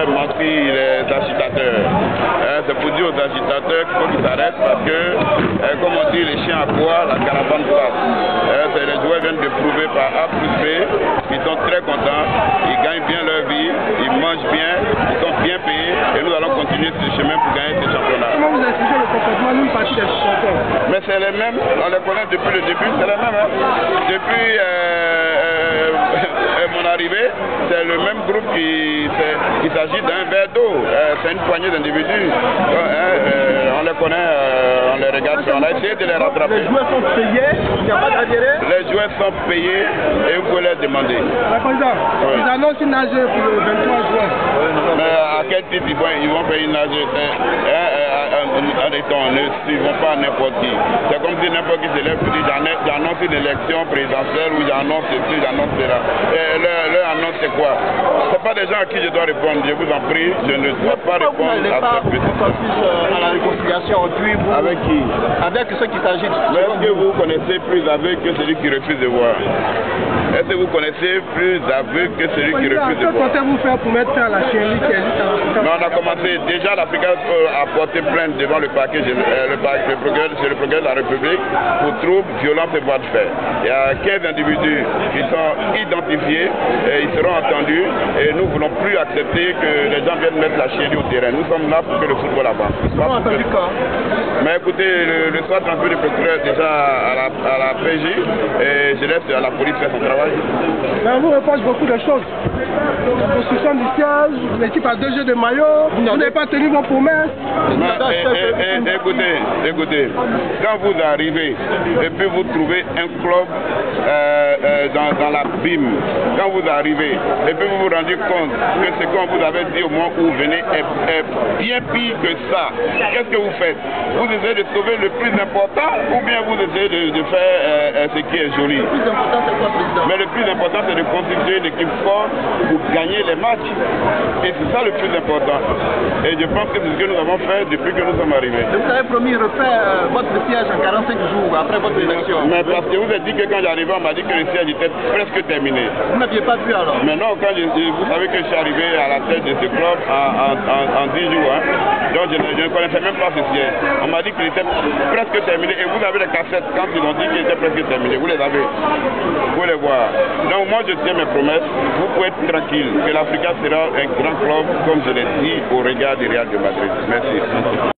faire mentir les agitateurs. C'est pour dire aux agitateurs qu'il faut qu'ils s'arrêtent parce que, comme on dit, les chiens à bois, la caravane passe. Les joueurs viennent de prouver par A plus B qu'ils sont très contents, ils gagnent bien leur vie, ils mangent bien, ils sont bien payés et nous allons continuer ce chemin pour gagner ce championnat. Comment vous expliquez le comportement d'une partie des supporters? Mais c'est les mêmes, on les connaît depuis le début, c'est les mêmes. Hein. Depuis mon arrivée, c'est le même groupe qui s'agit d'un verre d'eau. C'est une poignée d'individus. On les connaît, on les regarde, on a essayé de les rattraper. Les joueurs sont payés, il n'y a pas d'adhéré. Les joueurs sont payés et vous pouvez les demander. La présidente, ils annoncent une nage pour le 23 juin. Mais à quel titre ils vont payer une nage? Ils ne vont pas n'importe qui. C'est comme si n'importe qui se lève pour dire j'annonce une élection présidentielle ou j'annonce ceci, j'annonce cela. Leur annonce c'est quoi? Ce n'est pas des gens à qui je dois répondre. Je vous en prie, je ne dois pas répondre à cette petite à la réconciliation puis vous... Avec qui? Avec ceux qui s'agitent. Est-ce que vous connaissez plus aveugle que celui qui refuse de voir? Est-ce que vous connaissez plus aveugle que celui qui refuse de voir? Que comptez-vous faire pour mettre fin à la chienlit qui existe à l'Afrique? On a commencé. Déjà l'Afrique a porté plainte devant le parquet, le procureur de la République pour troubles, violences et voies de fait. Il y a 15 individus qui sont identifiés et ils seront entendus et nous ne voulons plus accepter que les gens viennent mettre la chienlit au terrain. Nous sommes là pour que le football avance. Mais écoutez, le soir transféré du procureur déjà à la PJ et je laisse à la police faire son travail. Mais on vous reproche beaucoup de choses. La construction du siège, l'équipe a 2 jeux de maillot, vous n'avez pas tenu vos promesses. Écoutez, quand vous arrivez et puis vous trouvez un club dans la BIM, quand vous arrivez et puis vous vous rendez compte que ce qu'on vous avait dit au moment où vous venez est bien pire que ça, qu'est-ce que vous faites? Vous essayez de sauver le plus important ou bien vous essayez de faire ce qui est joli? Le plus important c'est quoi, président? Mais le plus important c'est de constituer une équipe forte pour gagner les matchs. Et c'est ça le plus important. Et je pense que c'est ce que nous avons fait depuis que nous sommes arrivés. Vous avez promis refaire votre siège en 45 jours après votre élection. Mais parce que vous avez dit que quand j'arrivais, on m'a dit que le siège était presque terminé. Vous n'aviez pas vu alors? Mais non, quand vous savez que je suis arrivé à la tête de ce club en 10 jours. Hein. Donc je ne connaissais même pas ce siège. On m'a dit qu'il était presque terminé. Et vous avez les cassettes quand ils ont dit qu'il était presque terminé. Vous les avez. Vous les voir. Donc moi je tiens mes promesses. Vous pouvez être tranquille que l'Africa sera un grand club, comme je l'ai dit, au regard du Real de Madrid. Merci.